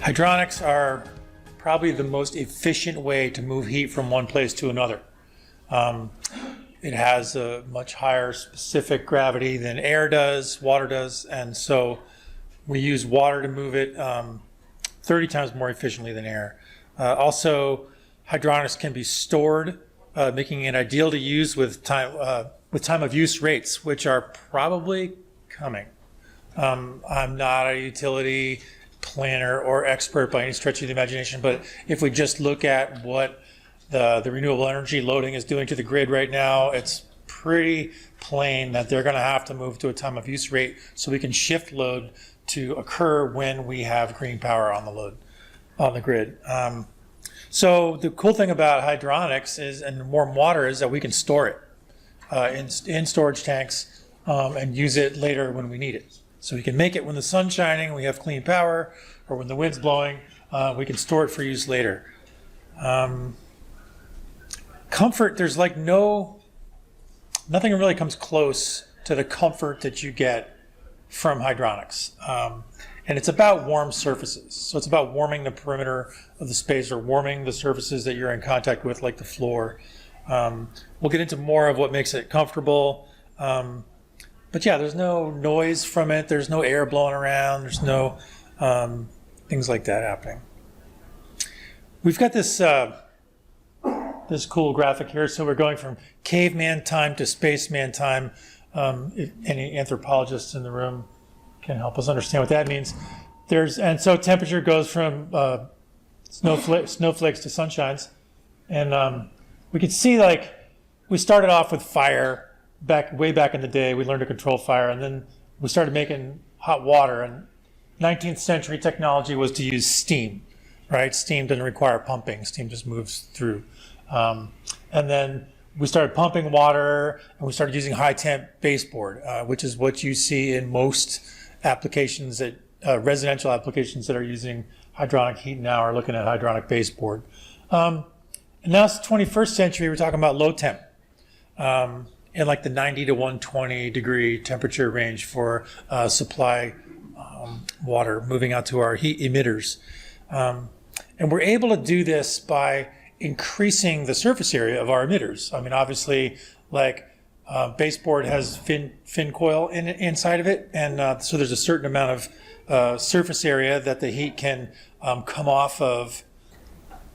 Hydronics are probably the most efficient way to move heat from one place to another. It has a much higher specific gravity than air does, water does, and so we use water to move it 30 times more efficiently than air. Also, hydronics can be stored, making it ideal to use with time of use rates, which are probably coming. I'm not a utility planner or expert by any stretch of the imagination, but if we just look at what the renewable energy loading is doing to the grid right now, it's pretty plain that they're going to have to move to a time of use rate so we can shift load to occur when we have green power on the grid. So the cool thing about hydronics is, and warm water, is that we can store it in storage tanks and use it later when we need it. So we can make it when the sun's shining, we have clean power, or when the wind's blowing, we can store it for use later. Comfort, there's like nothing really comes close to the comfort that you get from hydronics. And it's about warm surfaces. So it's about warming the perimeter of the space or warming the surfaces that you're in contact with, like the floor. We'll get into more of what makes it comfortable. But yeah, there's no noise from it. There's no air blowing around. There's no things like that happening. We've got this cool graphic here. So we're going from caveman time to spaceman time. If any anthropologists in the room can help us understand what that means. And so temperature goes from snowflakes to sunshines. And we can see, like, we started off with fire way back in the day. We learned to control fire, and then we started making hot water. And 19th century technology was to use steam, right? Steam doesn't require pumping. Steam just moves through. And then we started pumping water, and we started using high temp baseboard, which is what you see in most applications residential applications that are using hydronic heat now are looking at hydronic baseboard. And now it's the 21st century, we're talking about low temp. In like the 90 to 120 degree temperature range for supply water moving out to our heat emitters. And we're able to do this by increasing the surface area of our emitters. I mean, obviously, like baseboard has fin coil inside of it, and so there's a certain amount of surface area that the heat can come off of.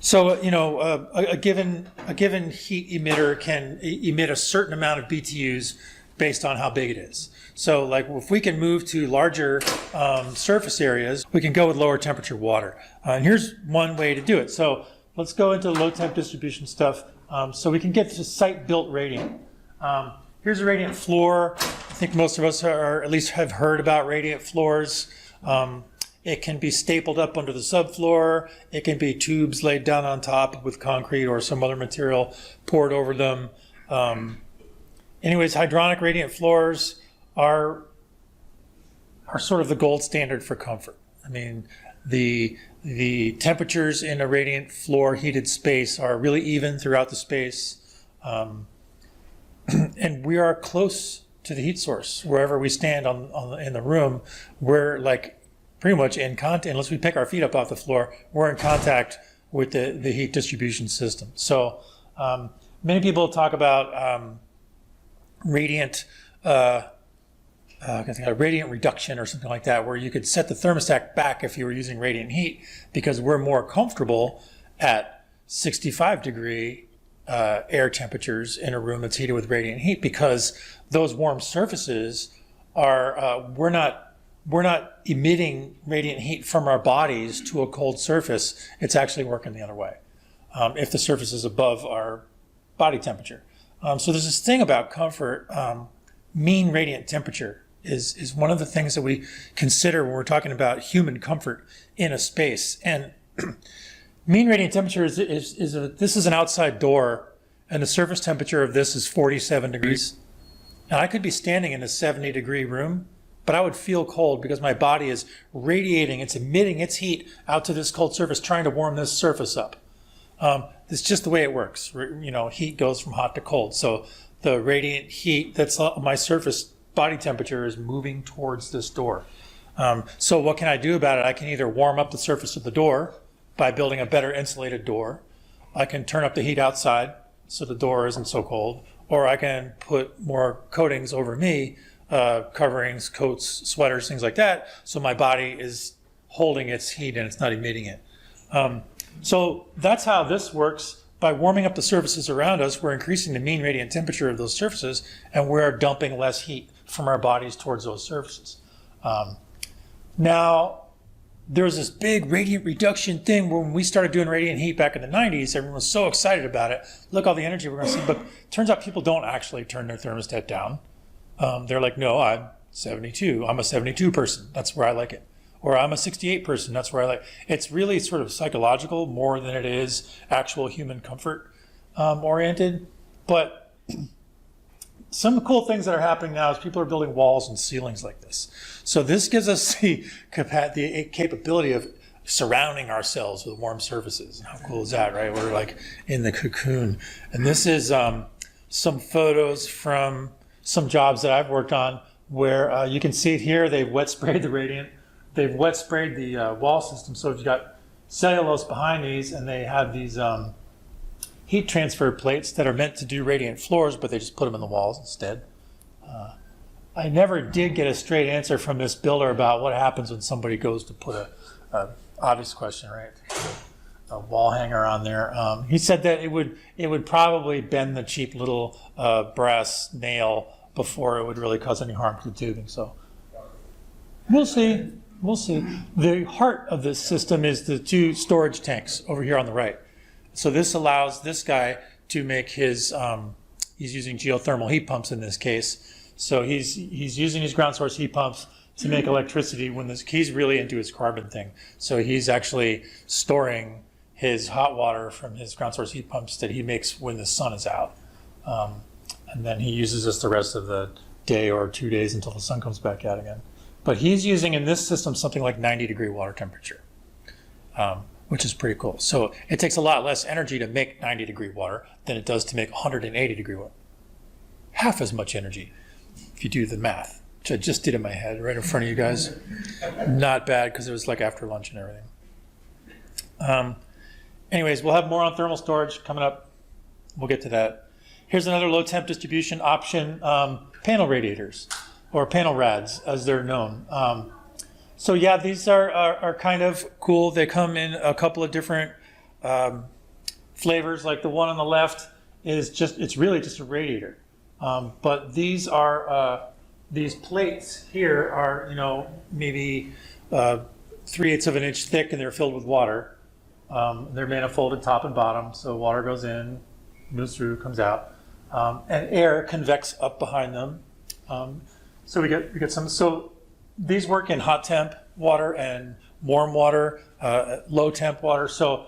So a given heat emitter can emit a certain amount of BTUs based on how big it is. So like if we can move to larger surface areas, we can go with lower temperature water. And here's one way to do it. So let's go into low temp distribution stuff so we can get to site built radiant. Here's a radiant floor. I think most of us are at least have heard about radiant floors. It can be stapled up under the subfloor. It can be tubes laid down on top with concrete or some other material poured over them. Anyways, hydronic radiant floors are sort of the gold standard for comfort. I mean, the temperatures in a radiant floor heated space are really even throughout the space. And we are close to the heat source. Wherever we stand in the room, we're like pretty much in contact, unless we pick our feet up off the floor, we're in contact with the heat distribution system. So many people talk about radiant reduction or something like that, where you could set the thermostat back if you were using radiant heat, because we're more comfortable at 65 degree air temperatures in a room that's heated with radiant heat, because those warm surfaces are, we're not emitting radiant heat from our bodies to a cold surface. It's actually working the other way if the surface is above our body temperature. So there's this thing about comfort. Mean radiant temperature is one of the things that we consider when we're talking about human comfort in a space. And mean radiant temperature this is an outside door, and the surface temperature of this is 47 degrees. And I could be standing in a 70 degree room, but I would feel cold because my body is radiating, it's emitting its heat out to this cold surface, trying to warm this surface up. It's just the way it works. Heat goes from hot to cold. So the radiant heat that's on my surface body temperature is moving towards this door. So what can I do about it? I can either warm up the surface of the door by building a better insulated door. I can turn up the heat outside so the door isn't so cold, or I can put more coatings over me, coverings, coats, sweaters, things like that, so my body is holding its heat and it's not emitting it. So that's how this works. By warming up the surfaces around us, we're increasing the mean radiant temperature of those surfaces, and we're dumping less heat from our bodies towards those surfaces. Now, there was this big radiant reduction thing when we started doing radiant heat back in the 90s. Everyone was so excited about it. Look, all the energy we're going to see. But it turns out people don't actually turn their thermostat down. They're like, no, I'm 72. I'm a 72 person. That's where I like it. Or I'm a 68 person. That's where I like it. It's really sort of psychological more than it is actual human comfort oriented. But some cool things that are happening now is people are building walls and ceilings like this. So this gives us the capability of surrounding ourselves with warm surfaces. How cool is that, right? We're like in the cocoon. And this is some photos from some jobs that I've worked on where you can see it here. They've wet sprayed the radiant. They've wet sprayed the wall system. So you've got cellulose behind these, and they have these heat transfer plates that are meant to do radiant floors, but they just put them in the walls instead. I never did get a straight answer from this builder about what happens when somebody goes to put a obvious question, right? A wall hanger on there. He said that it would probably bend the cheap little brass nail before it would really cause any harm to the tubing. So we'll see. We'll see. The heart of this system is the two storage tanks over here on the right. So this allows this guy to make his, he's using geothermal heat pumps in this case. So he's using his ground source heat pumps to make electricity when he's really into his carbon thing. So he's actually storing his hot water from his ground source heat pumps that he makes when the sun is out. And then he uses this the rest of the day or 2 days until the sun comes back out again. But he's using in this system something like 90-degree water temperature, which is pretty cool. So it takes a lot less energy to make 90-degree water than it does to make 180-degree water. Half as much energy if you do the math, which I just did in my head right in front of you guys. Not bad because it was like after lunch and everything. Anyways, we'll have more on thermal storage coming up. We'll get to that. Here's another low temp distribution option, panel radiators, or panel rads as they're known. So yeah, these are kind of cool. They come in a couple of different flavors. Like the one on the left is it's really just a radiator. But these are, these plates here are, maybe 3/8 of an inch thick, and they're filled with water. They're manifolded top and bottom, so water goes in, moves through, comes out, and air convects up behind them. So we get some. So these work in hot temp water and warm water, low temp water. So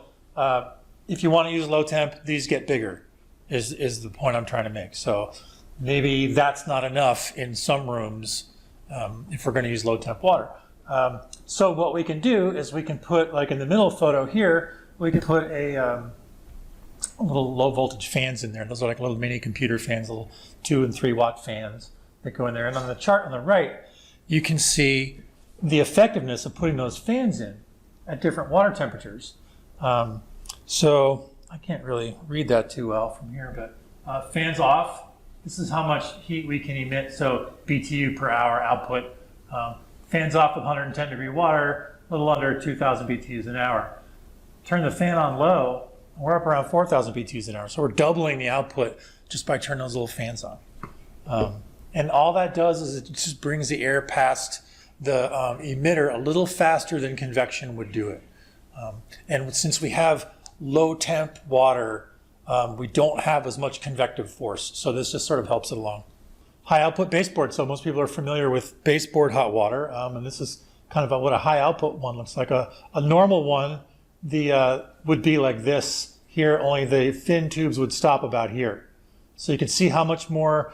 if you want to use low temp, these get bigger, is the point I'm trying to make. So maybe that's not enough in some rooms if we're going to use low temp water. So what we can do is we can put, like in the middle photo here, we can put a little low voltage fans in there. Those are like little mini computer fans, little 2 and 3 watt fans that go in there. And on the chart on the right, you can see the effectiveness of putting those fans in at different water temperatures. So I can't really read that too well from here, but fans off. This is how much heat we can emit. So BTU per hour output. Fans off with 110-degree water, a little under 2,000 BTUs an hour. Turn the fan on low, we're up around 4,000 BTUs an hour. So we're doubling the output just by turning those little fans on. And all that does is it just brings the air past the emitter a little faster than convection would do it. And since we have low temp water, we don't have as much convective force. So this just sort of helps it along. High output baseboard. So most people are familiar with baseboard hot water. And this is kind of what a high output one looks like. A normal one would be like this here, only the thin tubes would stop about here. So you can see how much more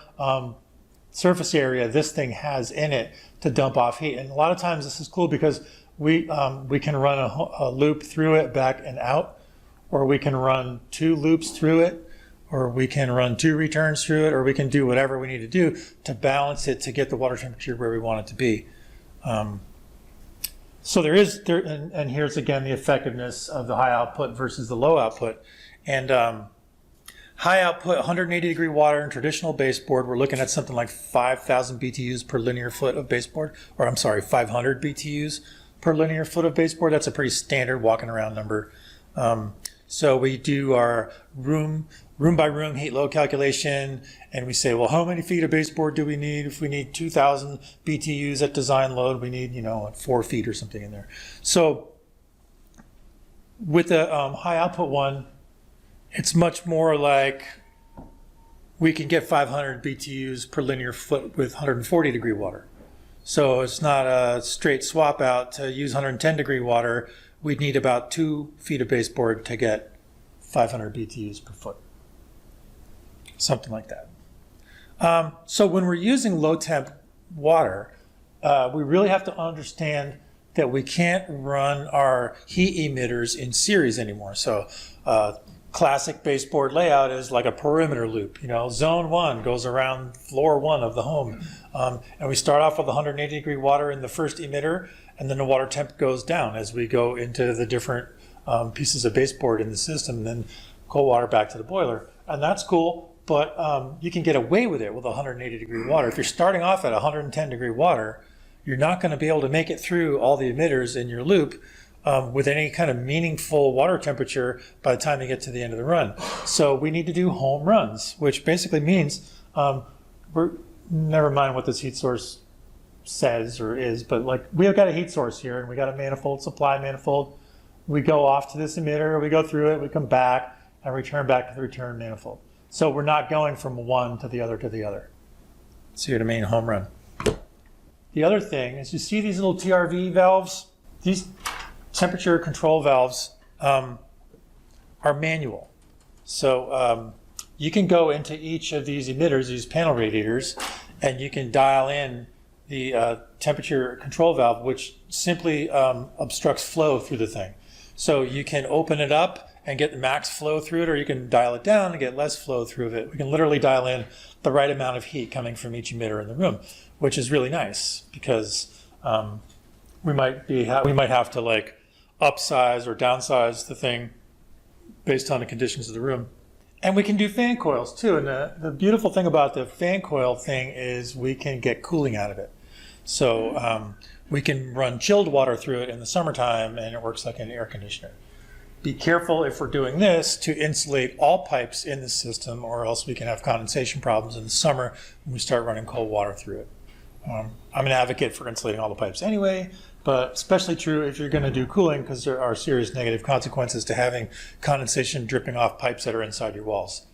surface area this thing has in it to dump off heat. And a lot of times this is cool because we can run a loop through it back and out, or we can run 2 loops through it, or we can run 2 returns through it, or we can do whatever we need to do to balance it to get the water temperature where we want it to be. So and here's again the effectiveness of the high output versus the low output. And high output 180 degree water in traditional baseboard, we're looking at something like 5,000 BTUs per linear foot of baseboard, or I'm sorry, 500 BTUs per linear foot of baseboard. That's a pretty standard walking around number. So we do our room by room heat load calculation, and we say, well, how many feet of baseboard do we need? If we need 2,000 BTUs at design load, we need, like 4 feet or something in there. So with the high output one, it's much more like we can get 500 BTUs per linear foot with 140 degree water. So it's not a straight swap out. To use 110 degree water, we'd need about 2 feet of baseboard to get 500 BTUs per foot. Something like that. So when we're using low temp water, we really have to understand that we can't run our heat emitters in series anymore. So classic baseboard layout is like a perimeter loop. Zone 1 goes around floor 1 of the home. And we start off with 180 degree water in the first emitter, and then the water temp goes down as we go into the different pieces of baseboard in the system, and then cold water back to the boiler. And that's cool, but you can get away with it with 180 degree water. If you're starting off at 110 degree water, you're not going to be able to make it through all the emitters in your loop with any kind of meaningful water temperature by the time you get to the end of the run. So we need to do home runs, which basically means never mind what this heat source says or is, but like we have got a heat source here and we got a manifold, supply manifold. We go off to this emitter, we go through it, we come back and return back to the return manifold. So we're not going from one to the other to the other. So you're the main home run. The other thing is you see these little TRV valves? These temperature control valves are manual. So you can go into each of these emitters, these panel radiators, and you can dial in the temperature control valve, which simply obstructs flow through the thing. So you can open it up and get the max flow through it, or you can dial it down and get less flow through it. We can literally dial in the right amount of heat coming from each emitter in the room, which is really nice because we might have to like upsize or downsize the thing based on the conditions of the room. And we can do fan coils too. And the beautiful thing about the fan coil thing is we can get cooling out of it. So we can run chilled water through it in the summertime and it works like an air conditioner. Be careful if we're doing this to insulate all pipes in the system, or else we can have condensation problems in the summer when we start running cold water through it. I'm an advocate for insulating all the pipes anyway, but especially true if you're going to do cooling, because there are serious negative consequences to having condensation dripping off pipes that are inside your walls.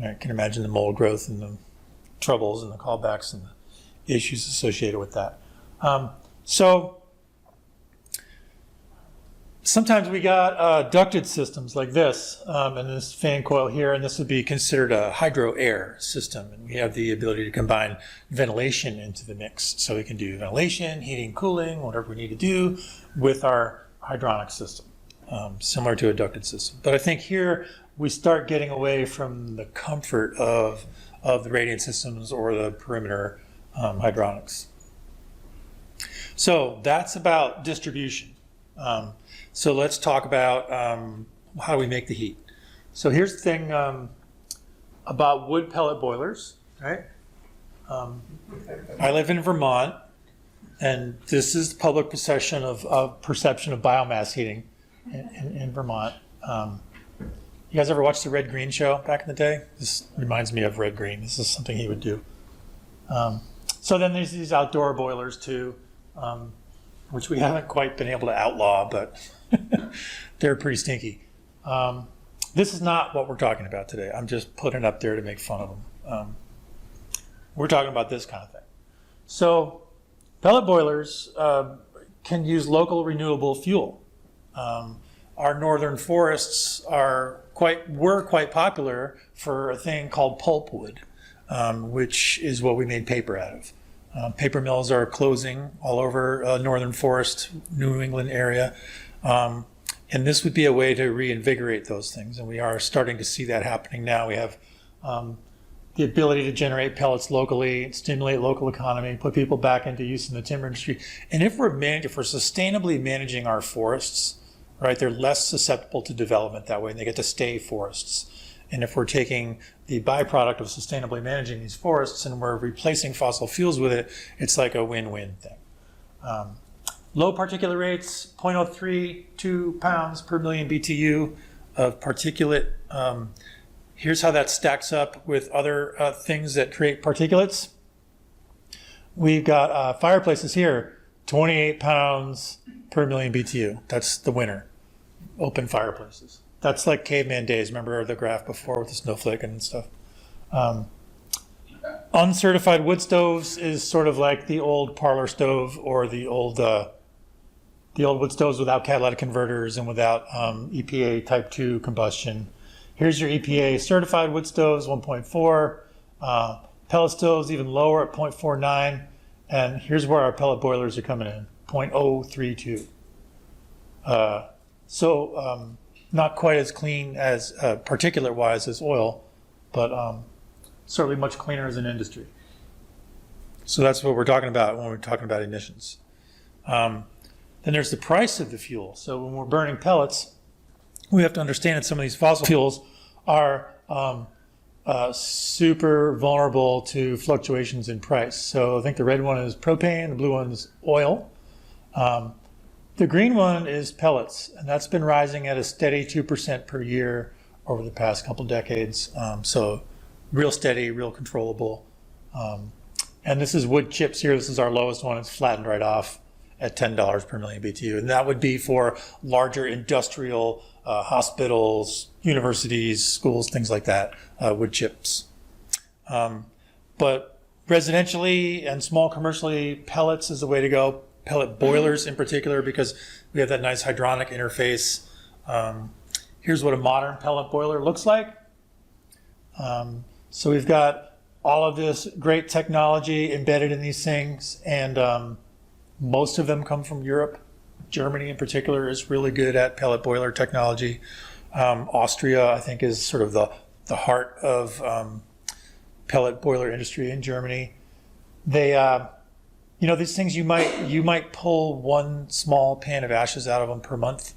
I can imagine the mold growth and the troubles and the callbacks and the issues associated with that. So sometimes we got ducted systems like this, and this fan coil here, and this would be considered a hydro-air system. And we have the ability to combine ventilation into the mix. So we can do ventilation, heating, cooling, whatever we need to do with our hydronic system, similar to a ducted system. But I think here we start getting away from the comfort of the radiant systems or the perimeter hydronics. So that's about distribution. So let's talk about how we make the heat. So here's the thing about wood pellet boilers, right? I live in Vermont, and this is the public perception of biomass heating in Vermont. You guys ever watched the Red Green show back in the day? This reminds me of Red Green. This is something he would do. So then there's these outdoor boilers too, which we haven't quite been able to outlaw, but they're pretty stinky. This is not what we're talking about today. I'm just putting it up there to make fun of them. We're talking about this kind of thing. So pellet boilers can use local renewable fuel. Our northern forests were quite popular for a thing called pulpwood, which is what we made paper out of. Paper mills are closing all over northern forest, New England area. And this would be a way to reinvigorate those things. And we are starting to see that happening now. We have the ability to generate pellets locally, stimulate local economy, put people back into use in the timber industry. And if we're sustainably managing our forests, right, they're less susceptible to development that way, and they get to stay forests. And if we're taking the byproduct of sustainably managing these forests and we're replacing fossil fuels with it, it's like a win-win thing. Low particulate rates, 0.032 pounds per million BTU of particulate. Here's how that stacks up with other things that create particulates. We've got fireplaces here, 28 pounds per million BTU. That's the winner, open fireplaces. That's like caveman days. Remember the graph before with the snowflake and stuff. Uncertified wood stoves is sort of like the old parlor stove or the old wood stoves without catalytic converters and without EPA type 2 combustion. Here's your EPA certified wood stoves, 1.4. Pellet stoves even lower at 0.49. And here's where our pellet boilers are coming in, 0.032. Not quite as clean as particulate-wise as oil, but certainly much cleaner as an industry. So that's what we're talking about when we're talking about emissions. Then there's the price of the fuel. So when we're burning pellets, we have to understand that some of these fossil fuels are super vulnerable to fluctuations in price. So I think the red one is propane, the blue one is oil. The green one is pellets, and that's been rising at a steady 2% per year over the past couple decades. So real steady, real controllable. And this is wood chips here. This is our lowest one. It's flattened right off at $10 per million BTU. And that would be for larger industrial hospitals, universities, schools, things like that, wood chips. But residentially and small commercially, pellets is the way to go. Pellet boilers in particular, because we have that nice hydronic interface. Here's what a modern pellet boiler looks like. So we've got all of this great technology embedded in these things, and most of them come from Europe. Germany in particular is really good at pellet boiler technology. Austria, I think, is sort of the heart of pellet boiler industry in Germany. They these things you might pull one small pan of ashes out of them per month.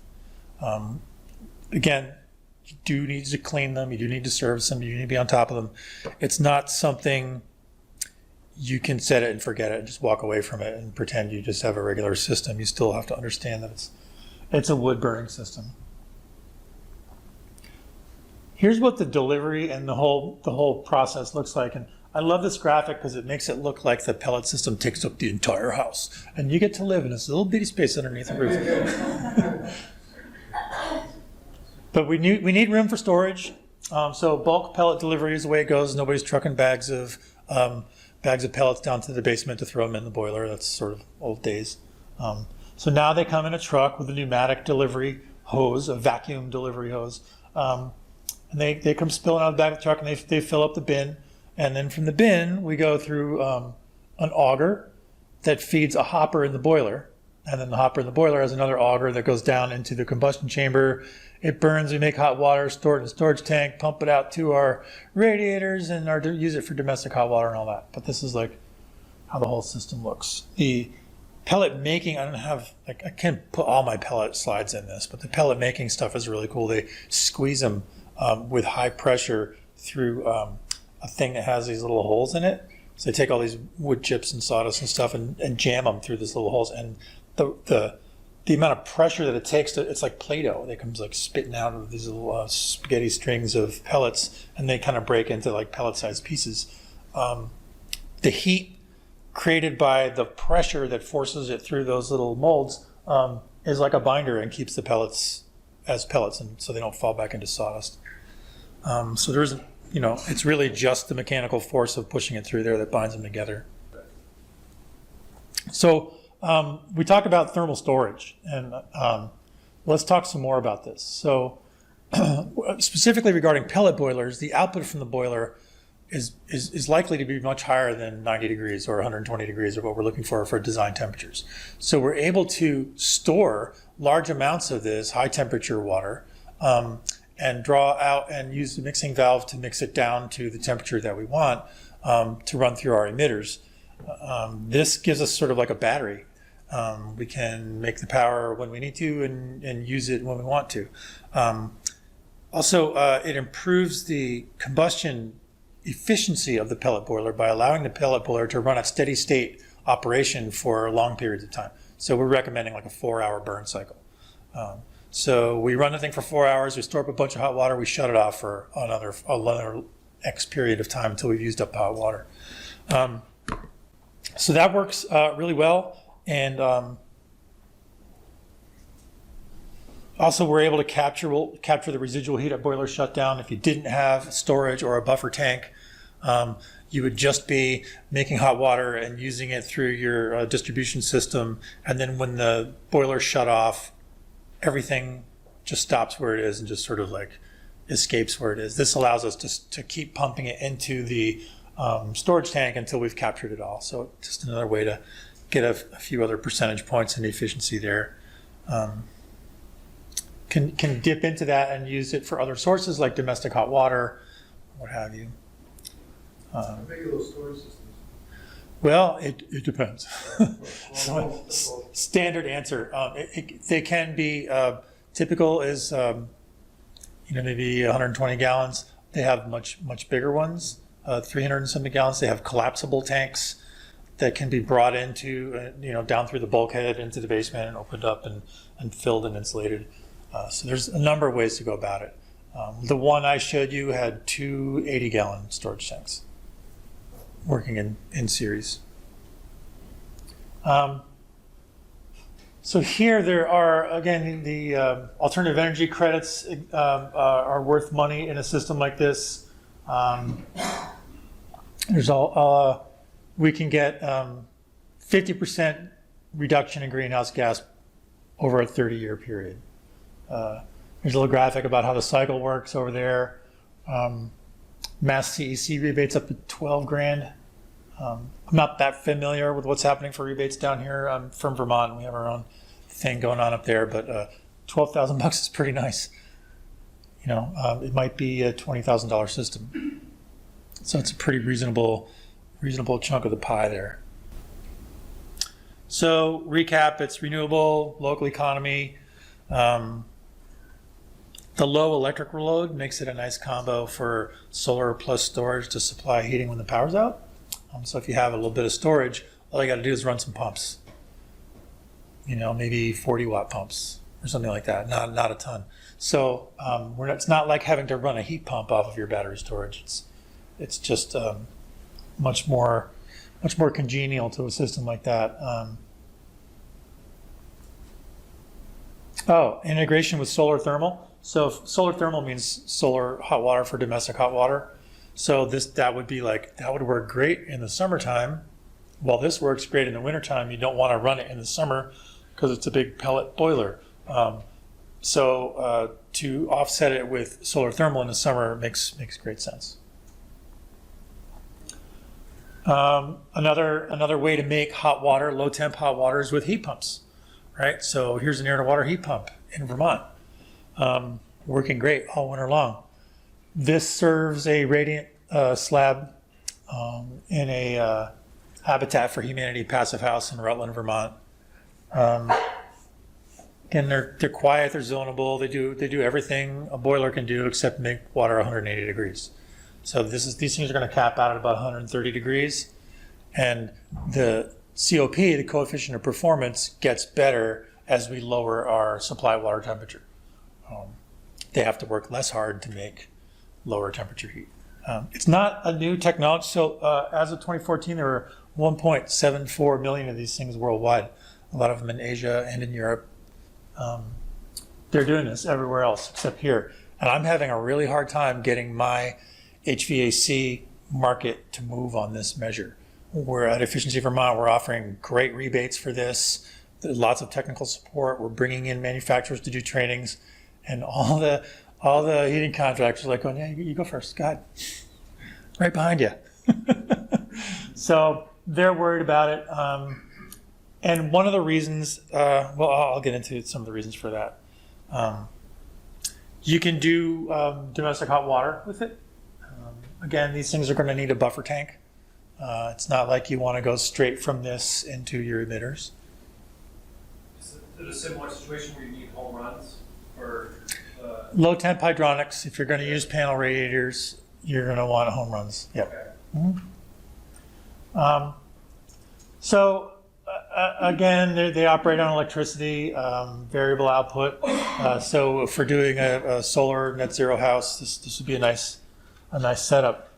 Again, you do need to clean them. You do need to service them. You need to be on top of them. It's not something you can set it and forget it and just walk away from it and pretend you just have a regular system. You still have to understand that it's a wood burning system. Here's what the delivery and the whole process looks like. And I love this graphic because it makes it look like the pellet system takes up the entire house, and you get to live in this little bitty space underneath the roof. But we need room for storage. So bulk pellet delivery is the way it goes. Nobody's trucking bags of pellets down to the basement to throw them in the boiler. That's sort of old days. So now they come in a truck with a pneumatic delivery hose, a vacuum delivery hose, and they come spilling out of the back of the truck, and they fill up the bin. And then from the bin, we go through an auger that feeds a hopper in the boiler. And then the hopper in the boiler has another auger that goes down into the combustion chamber. It burns, we make hot water, store it in a storage tank, pump it out to our radiators, and use it for domestic hot water and all that. But this is like how the whole system looks. The pellet making, I can't put all my pellet slides in this, but the pellet making stuff is really cool. They squeeze them with high pressure through a thing that has these little holes in it. So they take all these wood chips and sawdust and stuff and jam them through these little holes. And the amount of pressure that it takes it's like Play-Doh. It comes like spitting out of these little spaghetti strings of pellets, and they kind of break into like pellet-sized pieces. The heat created by the pressure that forces it through those little molds is like a binder and keeps the pellets as pellets, and so they don't fall back into sawdust. So there isn't, it's really just the mechanical force of pushing it through there that binds them together. So we talked about thermal storage, and let's talk some more about this. So specifically regarding pellet boilers, the output from the boiler is likely to be much higher than 90 degrees or 120 degrees, or what we're looking for design temperatures. So we're able to store large amounts of this high temperature water and draw out and use the mixing valve to mix it down to the temperature that we want to run through our emitters. This gives us sort of like a battery. We can make the power when we need to and use it when we want to. Also, it improves the combustion efficiency of the pellet boiler by allowing the pellet boiler to run at steady state operation for long periods of time. So we're recommending like a 4-hour burn cycle. So we run the thing for 4 hours, we store up a bunch of hot water, we shut it off for another X period of time until we've used up the hot water. So that works really well. And also we're able to capture the residual heat at boiler shutdown. If you didn't have storage or a buffer tank, you would just be making hot water and using it through your distribution system. And then when the boiler shut off, everything just stops where it is and just sort of like escapes where it is. This allows us to keep pumping it into the storage tank until we've captured it all. So just another way to get a few other percentage points in efficiency there. Can dip into that and use it for other sources like domestic hot water, what have you. How big are those storage systems? Well, it depends. So, standard answer. They can be typical is maybe 120 gallons. They have much bigger ones, 300 and something gallons. They have collapsible tanks that can be brought into down through the bulkhead into the basement and opened up and filled and insulated. So there's a number of ways to go about it. The one I showed you had two 80-gallon storage tanks working in series. So here there are, again, the alternative energy credits are worth money in a system like this. We can get 50% reduction in greenhouse gas over a 30-year period. There's a little graphic about how the cycle works over there. Mass CEC rebates up to 12 grand. I'm not that familiar with what's happening for rebates down here. I'm from Vermont and we have our own thing going on up there, but $12,000 is pretty nice. It might be a $20,000 system. So it's a pretty reasonable chunk of the pie there. So recap, it's renewable, local economy. The low electrical load makes it a nice combo for solar plus storage to supply heating when the power's out. So if you have a little bit of storage, all you got to do is run some pumps. Maybe 40-watt pumps or something like that. Not a ton. So it's not like having to run a heat pump off of your battery storage. It's just much more congenial to a system like that. Integration with solar thermal. So solar thermal means solar hot water for domestic hot water. So that would work great in the summertime. While this works great in the wintertime, you don't want to run it in the summer because it's a big pellet boiler. So to offset it with solar thermal in the summer makes great sense. Another way to make hot water, low temp hot water, is with heat pumps, right? So here's an air to water heat pump in Vermont, working great all winter long. This serves a radiant slab in a Habitat for Humanity passive house in Rutland, Vermont. Again, they're quiet, they're zonable, they do everything a boiler can do except make water 180 degrees. So these things are going to cap out at about 130 degrees, and the COP, the coefficient of performance, gets better as we lower our supply water temperature. They have to work less hard to make lower temperature heat. It's not a new technology. So as of 2014, there were 1.74 million of these things worldwide, a lot of them in Asia and in Europe. They're doing this everywhere else except here. And I'm having a really hard time getting my HVAC market to move on this measure. We're at Efficiency Vermont, we're offering great rebates for this. There's lots of technical support. We're bringing in manufacturers to do trainings, and all the heating contractors are like going, yeah, you go first, go ahead. Right behind you. So they're worried about it. And one of the reasons, I'll get into some of the reasons for that. You can do domestic hot water with it. Again, these things are going to need a buffer tank. It's not like you want to go straight from this into your emitters. Is it a similar situation where you need home runs? Or, Low temp hydronics, if you're going to use panel radiators, you're going to want home runs. Yep. okay. So again, they operate on electricity, variable output. So if we're doing a solar net zero house, this would be a nice setup.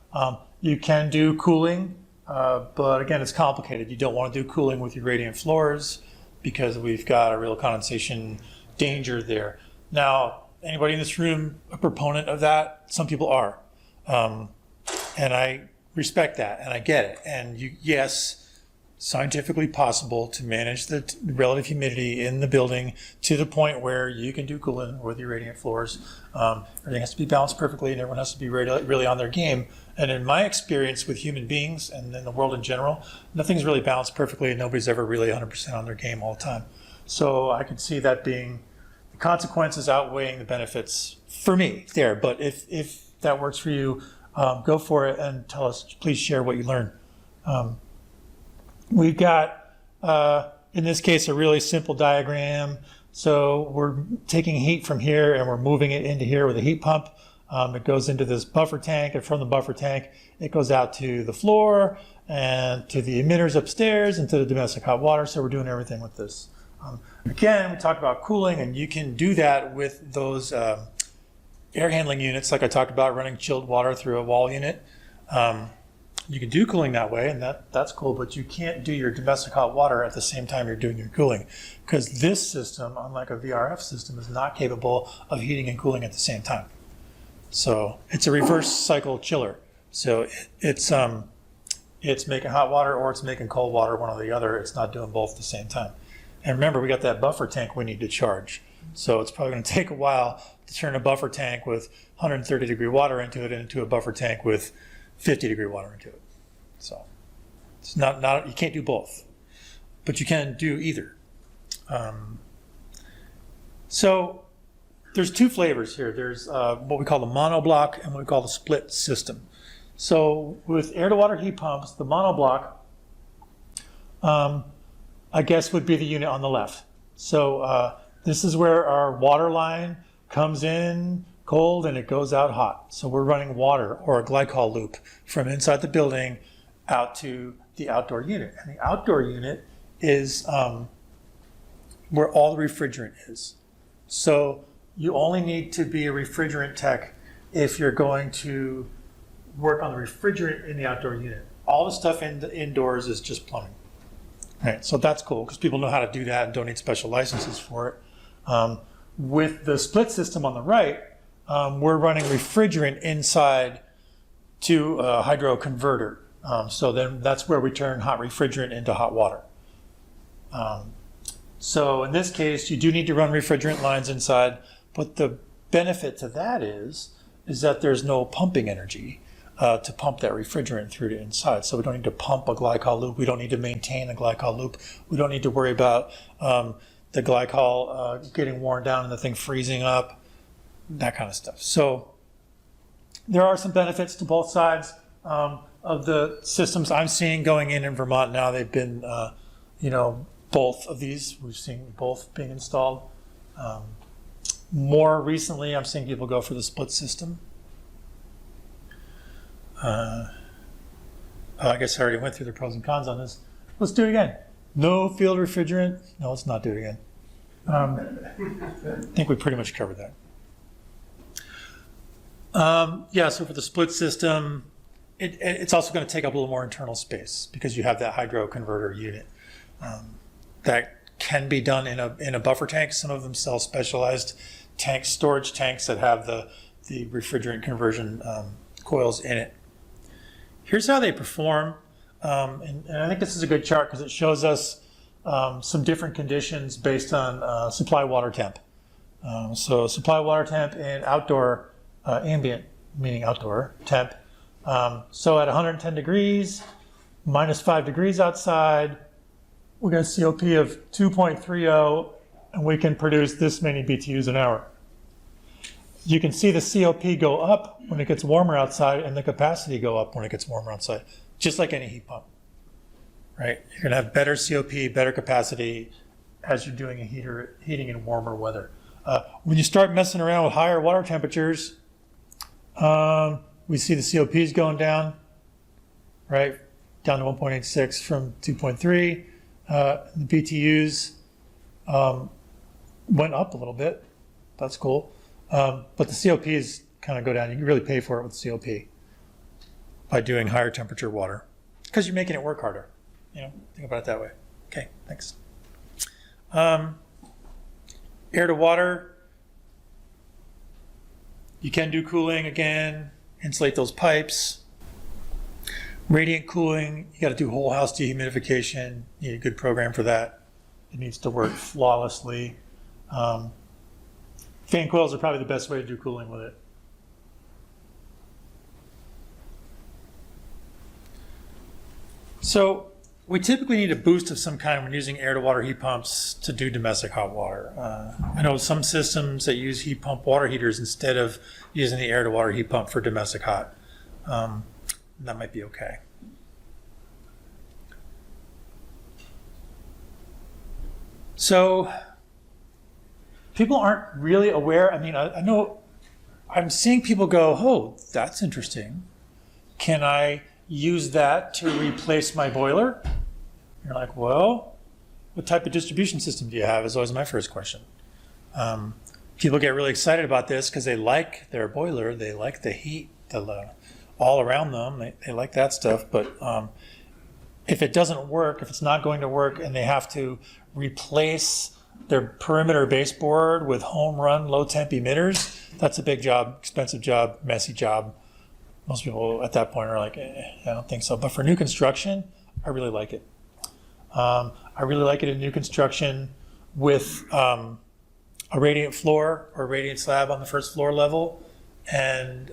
You can do cooling, but again, it's complicated. You don't want to do cooling with your radiant floors because we've got a real condensation danger there. Now, anybody in this room a proponent of that? Some people are, and I respect that, and I get it. And yes, scientifically possible to manage the relative humidity in the building to the point where you can do cooling with your radiant floors. Everything has to be balanced perfectly, and everyone has to be really on their game. And in my experience with human beings and in the world in general, nothing's really balanced perfectly, and nobody's ever really 100% on their game all the time. So I could see that being the consequences outweighing the benefits for me there. But if that works for you, go for it and tell us. Please share what you learn. We've got, in this case, a really simple diagram. So we're taking heat from here and we're moving it into here with a heat pump. It goes into this buffer tank, and from the buffer tank, it goes out to the floor and to the emitters upstairs and to the domestic hot water. So we're doing everything with this. Again, we talked about cooling, and you can do that with those air handling units, like I talked about, running chilled water through a wall unit. You can do cooling that way, and that's cool, but you can't do your domestic hot water at the same time you're doing your cooling, because this system, unlike a VRF system, is not capable of heating and cooling at the same time. So it's a reverse cycle chiller. So it's making hot water or it's making cold water, one or the other. It's not doing both at the same time. And remember, we got that buffer tank we need to charge. So it's probably going to take a while to turn a buffer tank with 130 degree water into it into a buffer tank with 50 degree water into it. So it's not you can't do both, but you can do either. So there's two flavors here. There's what we call the monoblock and what we call the split system. So with air to water heat pumps, the monoblock, I guess, would be the unit on the left. So this is where our water line comes in cold and it goes out hot. So we're running water or a glycol loop from inside the building out to the outdoor unit. And the outdoor unit is where all the refrigerant is. So you only need to be a refrigerant tech if you're going to work on the refrigerant in the outdoor unit. All the stuff indoors is just plumbing. Right, so that's cool because people know how to do that and don't need special licenses for it. With the split system on the right, we're running refrigerant inside to a hydro converter. So then that's where we turn hot refrigerant into hot water. So in this case, you do need to run refrigerant lines inside, but the benefit to that is that there's no pumping energy to pump that refrigerant through to inside. So we don't need to pump a glycol loop. We don't need to maintain a glycol loop. We don't need to worry about the glycol getting worn down and the thing freezing up, that kind of stuff. So there are some benefits to both sides of the systems I'm seeing going in Vermont now. They've been, both of these. We've seen both being installed. More recently, I'm seeing people go for the split system. I guess I already went through the pros and cons on this. Let's do it again. No field refrigerant. No, let's not do it again. I think we pretty much covered that. So for the split system, it's also going to take up a little more internal space because you have that hydro converter unit. That can be done in a buffer tank. Some of them sell specialized storage tanks that have the refrigerant conversion coils in it. Here's how they perform, and I think this is a good chart because it shows us some different conditions based on supply water temp. So supply water temp and outdoor ambient, meaning outdoor temp. So at 110 degrees, minus 5 degrees outside, we got a COP of 2.30, and we can produce this many BTUs an hour. You can see the COP go up when it gets warmer outside and the capacity go up when it gets warmer outside, just like any heat pump, right? You're gonna have better COP, better capacity as you're doing a heating in warmer weather. When you start messing around with higher water temperatures, we see the COPs going down, right? Down to 1.86 from 2.3. The BTUs went up a little bit. That's cool. But the COPs kind of go down. You can really pay for it with COP by doing higher temperature water because you're making it work harder. You know, think about it that way. Okay, thanks. Air to water. You can do cooling again, insulate those pipes. Radiant cooling, you got to do whole house dehumidification. You need a good program for that. It needs to work flawlessly. Fan coils are probably the best way to do cooling with it. So we typically need a boost of some kind when using air-to-water heat pumps to do domestic hot water. I know some systems that use heat pump water heaters instead of using the air-to-water heat pump for domestic hot. That might be okay. So people aren't really aware. I mean, I know I'm seeing people go, oh, that's interesting. Can I use that to replace my boiler? You're like, well, what type of distribution system do you have is always my first question. People get really excited about this because they like their boiler. They like the heat all around them. They like that stuff. But if it doesn't work, if it's not going to work and they have to replace their perimeter baseboard with home run low temp emitters, that's a big job, expensive job, messy job. Most people at that point are like, I don't think so. But for new construction, I really like it. I really like it in new construction with a radiant floor or radiant slab on the first floor level and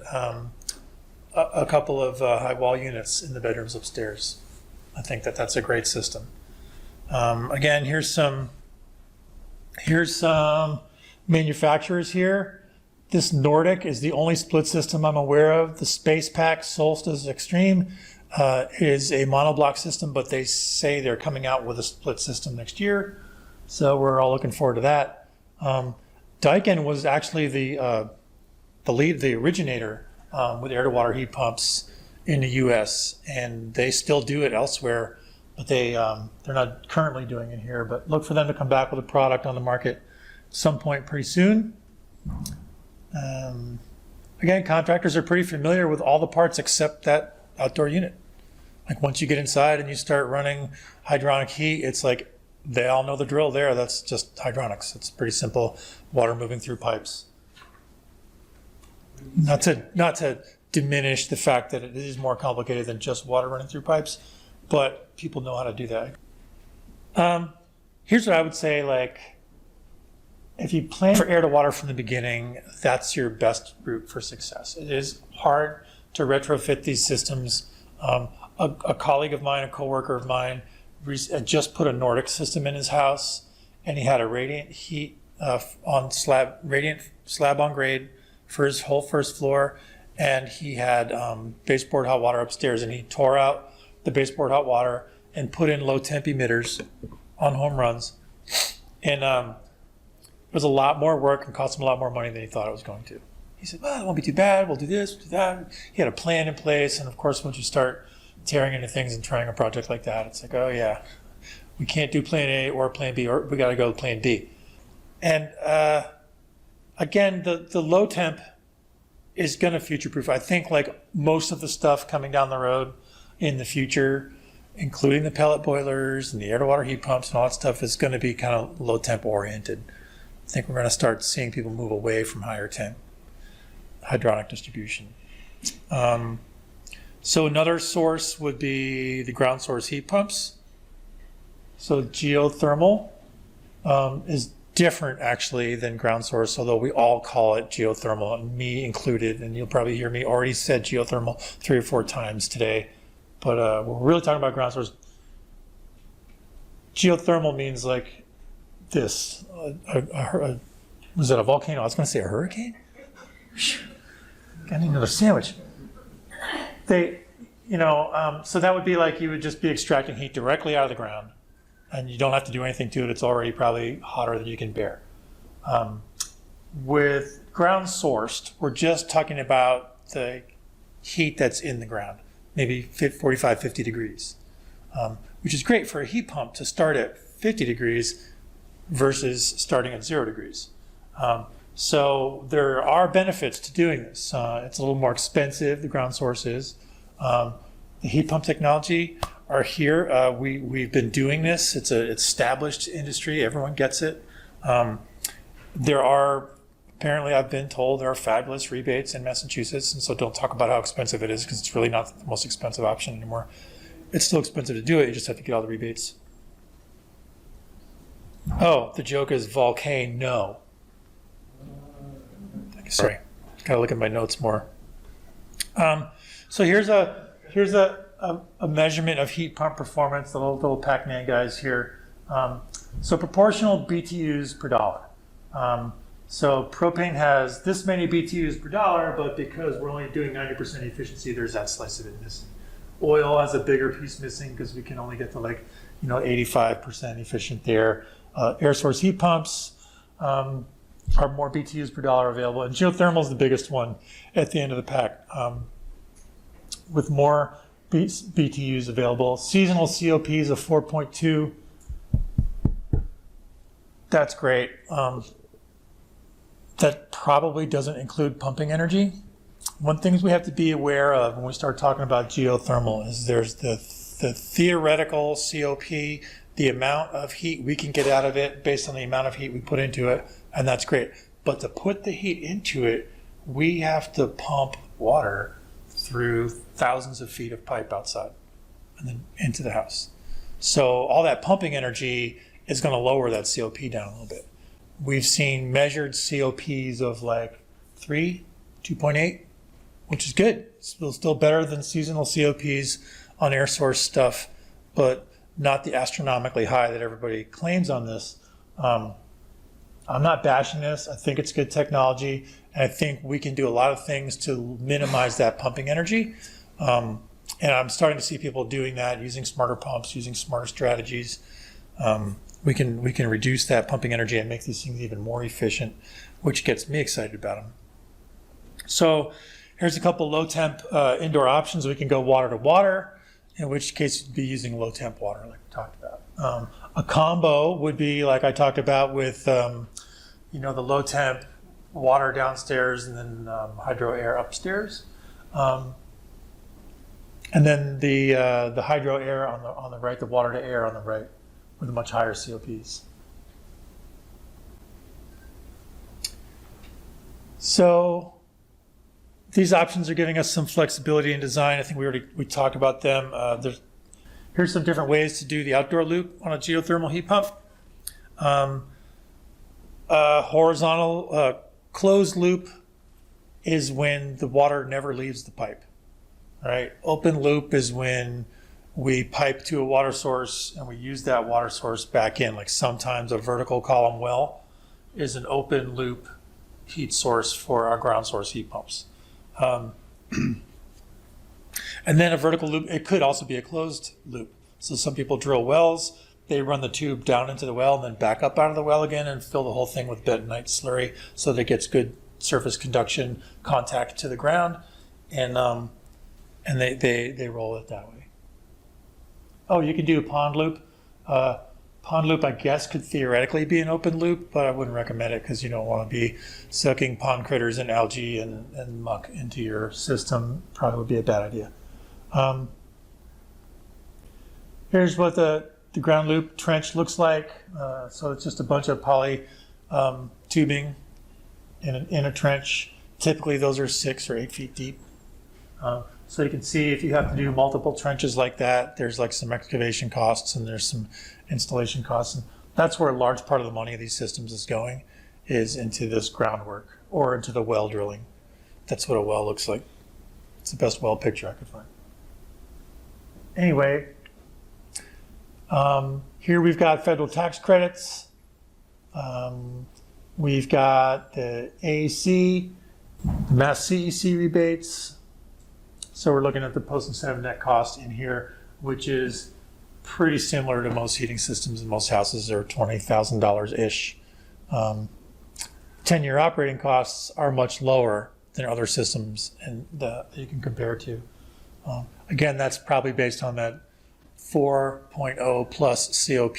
a couple of high wall units in the bedrooms upstairs. I think that's a great system. Again, here's some manufacturers here. This Nordic is the only split system I'm aware of. The Space Pack Solstice Extreme is a monoblock system, but they say they're coming out with a split system next year. So we're all looking forward to that. Daikin was actually the originator with air-to-water heat pumps in the U.S., and they still do it elsewhere, but they're not currently doing it here. But look for them to come back with a product on the market at some point pretty soon. Again, contractors are pretty familiar with all the parts except that outdoor unit. Like once you get inside and you start running hydronic heat, it's like they all know the drill there. That's just hydronics. It's pretty simple, water moving through pipes. Not to diminish the fact that it is more complicated than just water running through pipes, but people know how to do that. Here's what I would say, like, if you plan for air to water from the beginning, that's your best route for success. It is hard to retrofit these systems. A colleague of mine, a coworker of mine, just put a Nordic system in his house, and he had a radiant heat radiant slab on grade for his whole first floor, and he had baseboard hot water upstairs, and he tore out the baseboard hot water and put in low temp emitters on home runs, and it was a lot more work and cost him a lot more money than he thought it was going to. He said, well, it won't be too bad. We'll do this, we'll do that. He had a plan in place. And of course, once you start tearing into things and trying a project like that, it's like, oh yeah, we can't do plan A or plan B, or we got to go to plan B. And again, the low temp is going to future-proof. I think like most of the stuff coming down the road in the future, including the pellet boilers and the air-to-water heat pumps and all that stuff, is going to be kind of low temp oriented. I think we're going to start seeing people move away from higher temp hydronic distribution. So another source would be the ground source heat pumps. So geothermal is different actually than ground source, although we all call it geothermal, and me included, and you'll probably hear me already said geothermal 3 or 4 times today. But we're really talking about ground source. Geothermal means like this. Was it a volcano? I was going to say a hurricane. I need another sandwich. So that would be like you would just be extracting heat directly out of the ground, and you don't have to do anything to it. It's already probably hotter than you can bear. With ground sourced, we're just talking about the heat that's in the ground, maybe 45, 50 degrees, which is great for a heat pump to start at 50 degrees versus starting at 0 degrees. So there are benefits to doing this. It's a little more expensive, the ground source is. The heat pump technology are here. We've been doing this. It's an established industry. Everyone gets it. There are, apparently I've been told, there are fabulous rebates in Massachusetts, and so don't talk about how expensive it is because it's really not the most expensive option anymore. It's still expensive to do it. You just have to get all the rebates. Oh, the joke is volcano. Sorry, gotta look at my notes more. So here's a measurement of heat pump performance. The little Pac-Man guys here. So proportional BTUs per dollar. So propane has this many BTUs per dollar, but because we're only doing 90% efficiency, there's that slice of it missing. Oil has a bigger piece missing because we can only get to 85% efficient there. Air source heat pumps are more BTUs per dollar available, and geothermal is the biggest one at the end of the pack, with more BTUs available. Seasonal COPs of 4.2. That's great. That probably doesn't include pumping energy. One thing we have to be aware of when we start talking about geothermal is there's the theoretical COP, the amount of heat we can get out of it based on the amount of heat we put into it, and that's great. But to put the heat into it, we have to pump water through thousands of feet of pipe outside and then into the house. So all that pumping energy is going to lower that COP down a little bit. We've seen measured COPs of 3, 2.8, which is good. Still better than seasonal COPs on air source stuff, but not the astronomically high that everybody claims on this. I'm not bashing this. I think it's good technology, and I think we can do a lot of things to minimize that pumping energy. And I'm starting to see people doing that, using smarter pumps, using smarter strategies. We can reduce that pumping energy and make these things even more efficient, which gets me excited about them. So here's a couple low temp indoor options. We can go water to water, in which case you'd be using low temp water like we talked about. A combo would be like I talked about with the low temp water downstairs and then hydro air upstairs. And then the hydro air on the right, the water to air on the right, with much higher COPs. So these options are giving us some flexibility in design. I think we talked about them. Here's some different ways to do the outdoor loop on a geothermal heat pump. Horizontal closed loop is when the water never leaves the pipe. Right? Open loop is when we pipe to a water source and we use that water source back in. Like sometimes a vertical column well is an open loop heat source for our ground source heat pumps. And then a vertical loop, it could also be a closed loop. So some people drill wells, they run the tube down into the well and then back up out of the well again and fill the whole thing with bentonite slurry so that it gets good surface conduction contact to the ground, and they roll it that way. Oh, you could do a pond loop. Pond loop, I guess, could theoretically be an open loop, but I wouldn't recommend it because you don't want to be sucking pond critters and algae and muck into your system. Probably would be a bad idea. Here's what the ground loop trench looks like. So it's just a bunch of poly tubing in a trench. Typically those are 6 or 8 feet deep. So you can see if you have to do multiple trenches like that, there's some excavation costs and there's some installation costs. And that's where a large part of the money of these systems is going, is into this groundwork or into the well drilling. That's what a well looks like. It's the best well picture I could find. Anyway, here we've got federal tax credits. We've got the AC Mass CEC rebates. So we're looking at the post-incentive net cost in here, which is pretty similar to most heating systems in most houses. They're $20,000-ish. 10-year operating costs are much lower than other systems and that you can compare to. Again, that's probably based on that 4.0 plus COP,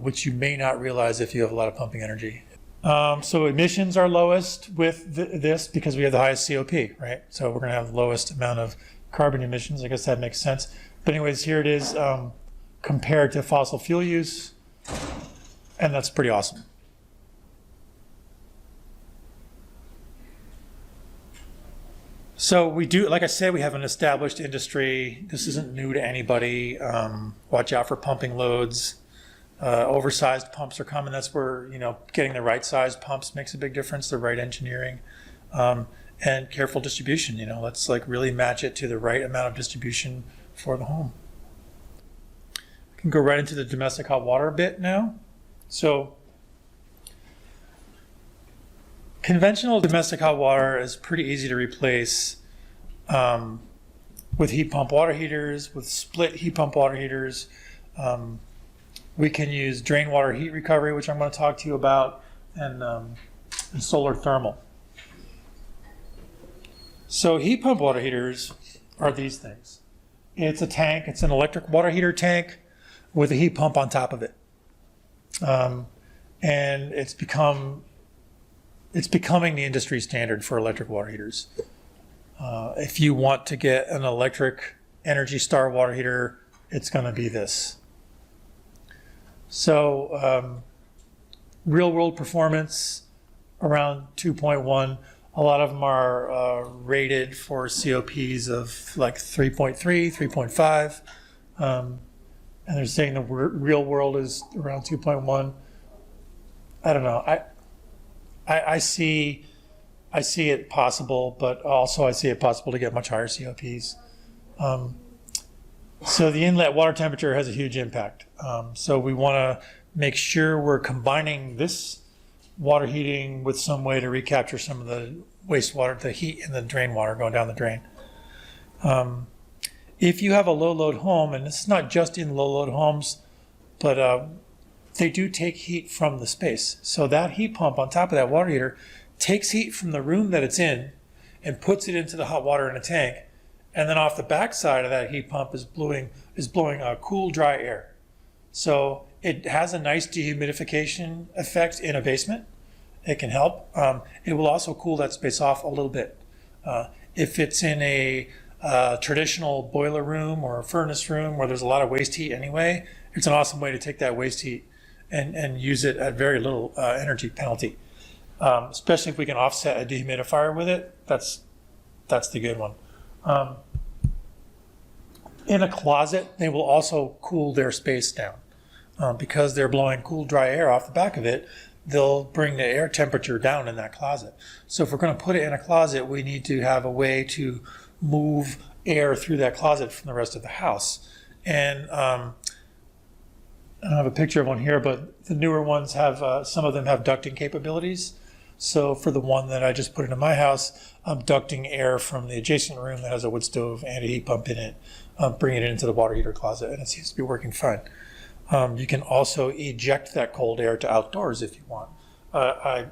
which you may not realize if you have a lot of pumping energy. So emissions are lowest with this because we have the highest COP, right? So we're going to have the lowest amount of carbon emissions. I guess that makes sense. But anyways, here it is compared to fossil fuel use, and that's pretty awesome. So we do, like I said, we have an established industry. This isn't new to anybody. Watch out for pumping loads. Oversized pumps are common. That's where, getting the right size pumps makes a big difference, the right engineering, and careful distribution. Let's really match it to the right amount of distribution for the home. I can go right into the domestic hot water bit now. So conventional domestic hot water is pretty easy to replace with heat pump water heaters, with split heat pump water heaters. We can use drain water heat recovery, which I'm going to talk to you about, and solar thermal. So heat pump water heaters are these things. It's a tank. It's an electric water heater tank with a heat pump on top of it. And it's becoming the industry standard for electric water heaters. If you want to get an electric Energy Star water heater, it's going to be this. So real world performance around 2.1. A lot of them are rated for COPs of like 3.3, 3.5. And they're saying the real world is around 2.1. I don't know. I see it possible, but also I see it possible to get much higher COPs. So the inlet water temperature has a huge impact. So we want to make sure we're combining this water heating with some way to recapture some of the wastewater, the heat in the drain water going down the drain. If you have a low load home, and it's not just in low load homes, but they do take heat from the space. So that heat pump on top of that water heater takes heat from the room that it's in and puts it into the hot water in a tank. And then off the back side of that heat pump is blowing cool, dry air. So it has a nice dehumidification effect in a basement. It can help. It will also cool that space off a little bit. If it's in a traditional boiler room or a furnace room where there's a lot of waste heat anyway, it's an awesome way to take that waste heat and use it at very little energy penalty. Especially if we can offset a dehumidifier with it, that's the good one. In a closet, they will also cool their space down. Because they're blowing cool, dry air off the back of it, they'll bring the air temperature down in that closet. So if we're going to put it in a closet, we need to have a way to move air through that closet from the rest of the house. And I don't have a picture of one here, but the newer ones have, some of them have ducting capabilities. So for the one that I just put into my house, I'm ducting air from the adjacent room that has a wood stove and a heat pump in it, bringing it into the water heater closet, and it seems to be working fine. You can also eject that cold air to outdoors if you want. I'm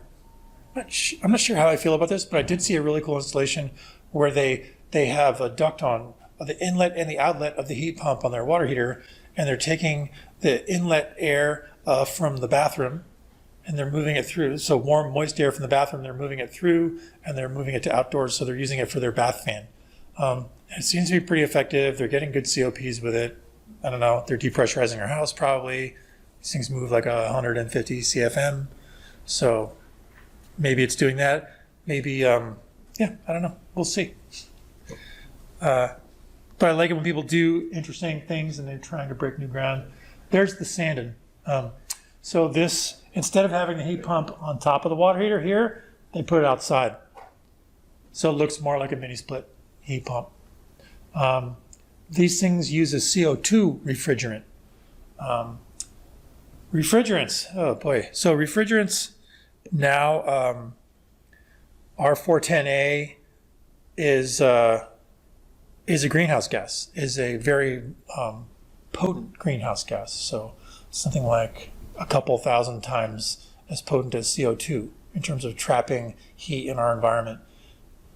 not sure how I feel about this, but I did see a really cool installation where they have a duct on the inlet and the outlet of the heat pump on their water heater, and they're taking the inlet air from the bathroom and they're moving it through. So warm, moist air from the bathroom, they're moving it through and they're moving it to outdoors. So they're using it for their bath fan. It seems to be pretty effective. They're getting good COPs with it. I don't know. They're depressurizing our house probably. These things move like 150 CFM. So maybe it's doing that. Maybe, I don't know. We'll see. But I like it when people do interesting things and they're trying to break new ground. There's the Sandon. So this, instead of having the heat pump on top of the water heater here, they put it outside. So it looks more like a mini split heat pump. These things use a CO2 refrigerant. Refrigerants, oh boy. So refrigerants now, R410A is a greenhouse gas, is a very potent greenhouse gas. So something like a couple thousand times as potent as CO2 in terms of trapping heat in our environment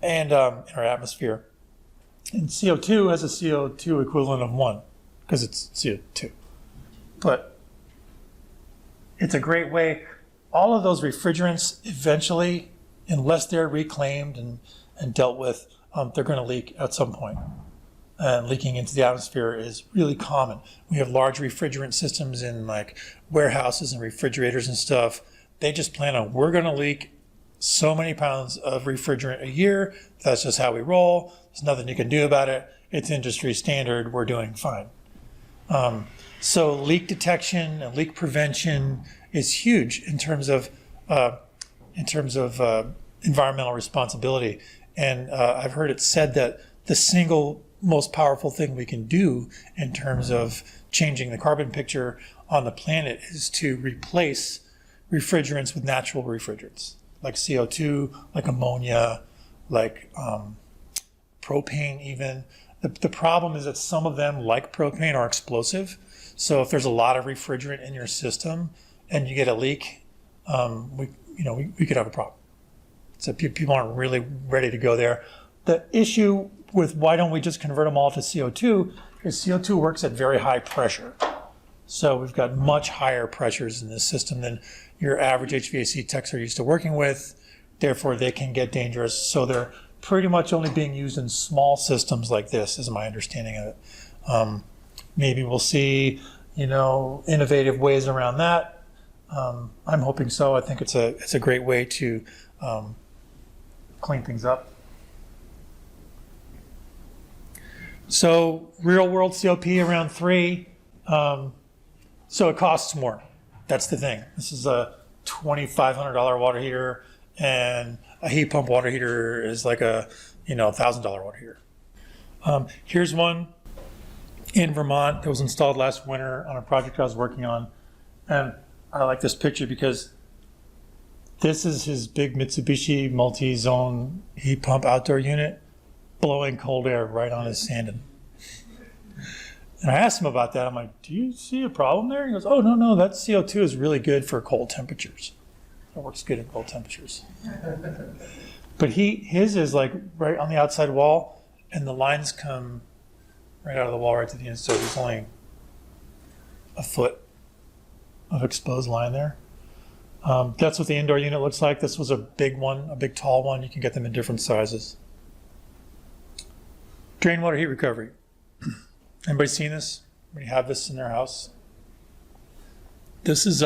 and in our atmosphere. And CO2 has a CO2 equivalent of 1 because it's CO2. But it's a great way. All of those refrigerants eventually, unless they're reclaimed and dealt with, they're going to leak at some point. And leaking into the atmosphere is really common. We have large refrigerant systems in like warehouses and refrigerators and stuff. They just plan on, we're going to leak so many pounds of refrigerant a year. That's just how we roll. There's nothing you can do about it. It's industry standard. We're doing fine. So leak detection and leak prevention is huge in terms of environmental responsibility. And I've heard it said that the single most powerful thing we can do in terms of changing the carbon picture on the planet is to replace refrigerants with natural refrigerants, like CO2, like ammonia, like propane even. The problem is that some of them, like propane, are explosive. So if there's a lot of refrigerant in your system and you get a leak, we could have a problem. So people aren't really ready to go there. The issue with why don't we just convert them all to CO2 is CO2 works at very high pressure. So we've got much higher pressures in this system than your average HVAC techs are used to working with. Therefore, they can get dangerous. So they're pretty much only being used in small systems like this, is my understanding of it. Maybe we'll see, innovative ways around that. I'm hoping so. I think it's a great way to clean things up. So real world COP around 3. So it costs more. That's the thing. This is a $2,500 water heater, and a heat pump water heater is like a $1,000 water heater. Here's one in Vermont that was installed last winter on a project I was working on. And I like this picture because this is his big Mitsubishi multi-zone heat pump outdoor unit blowing cold air right on his sanding. And I asked him about that. I'm like, do you see a problem there? He goes, oh, no, that CO2 is really good for cold temperatures. It works good at cold temperatures. But his is like right on the outside wall, and the lines come right out of the wall right to the end. So there's only a foot of exposed line there. That's what the indoor unit looks like. This was a big one, a big tall one. You can get them in different sizes. Drain water heat recovery. Anybody seen this? Anybody have this in their house? This is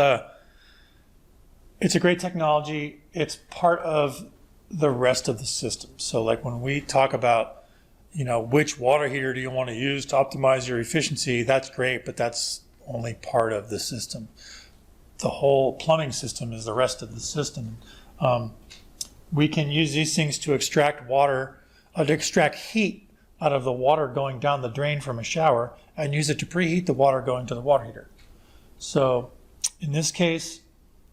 it's a great technology. It's part of the rest of the system. So like when we talk about, which water heater do you want to use to optimize your efficiency, that's great, but that's only part of the system. The whole plumbing system is the rest of the system. We can use these things to extract water, to extract heat out of the water going down the drain from a shower and use it to preheat the water going to the water heater. So in this case,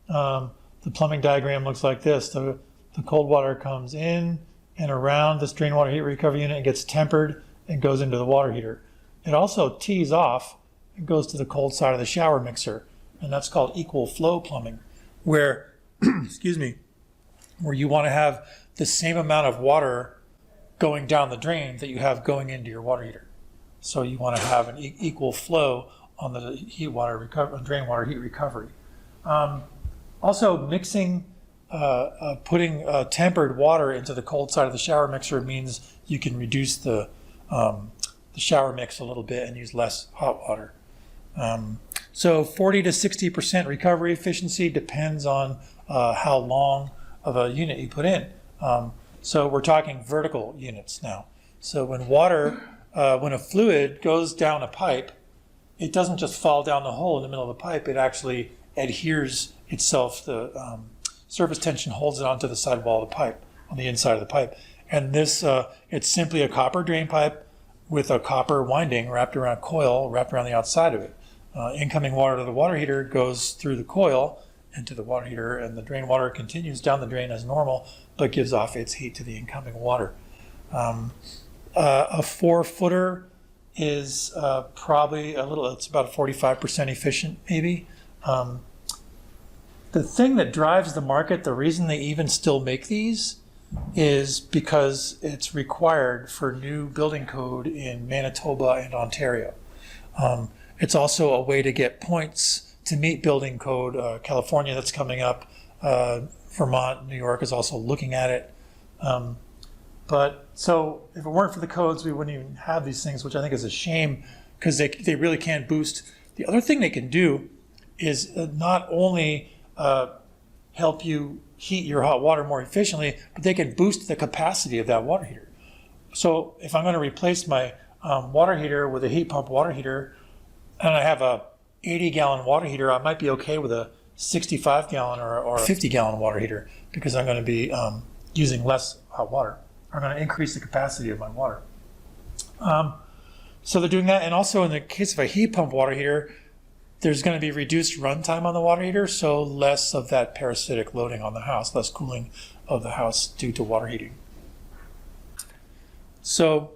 the plumbing diagram looks like this. The cold water comes in and around this drain water heat recovery unit and gets tempered and goes into the water heater. It also tees off and goes to the cold side of the shower mixer, and that's called equal flow plumbing, where, where you want to have the same amount of water going down the drain that you have going into your water heater. So you want to have an equal flow on the drain water heat recovery. Also, mixing, putting tempered water into the cold side of the shower mixer means you can reduce the shower mix a little bit and use less hot water. So 40 to 60% recovery efficiency depends on how long of a unit you put in. So we're talking vertical units now. So when a fluid goes down a pipe, it doesn't just fall down the hole in the middle of the pipe. It actually adheres itself. The surface tension holds it onto the side wall of the pipe, on the inside of the pipe. And this, it's simply a copper drain pipe with a copper winding wrapped around a coil, wrapped around the outside of it. Incoming water to the water heater goes through the coil into the water heater, and the drain water continues down the drain as normal, but gives off its heat to the incoming water. A 4-footer is probably it's about 45% efficient, maybe. The thing that drives the market, the reason they even still make these, is because it's required for new building code in Manitoba and Ontario. It's also a way to get points to meet building code. California, that's coming up. Vermont, New York is also looking at it. But so if it weren't for the codes, we wouldn't even have these things, which I think is a shame because they really can't boost. The other thing they can do is not only help you heat your hot water more efficiently, but they can boost the capacity of that water heater. So if I'm going to replace my water heater with a heat pump water heater, and I have a 80-gallon water heater, I might be okay with a 65-gallon or a 50-gallon water heater because I'm going to be using less hot water. I'm going to increase the capacity of my water. So they're doing that, and also in the case of a heat pump water heater, there's going to be reduced runtime on the water heater, so less of that parasitic loading on the house, less cooling of the house due to water heating. So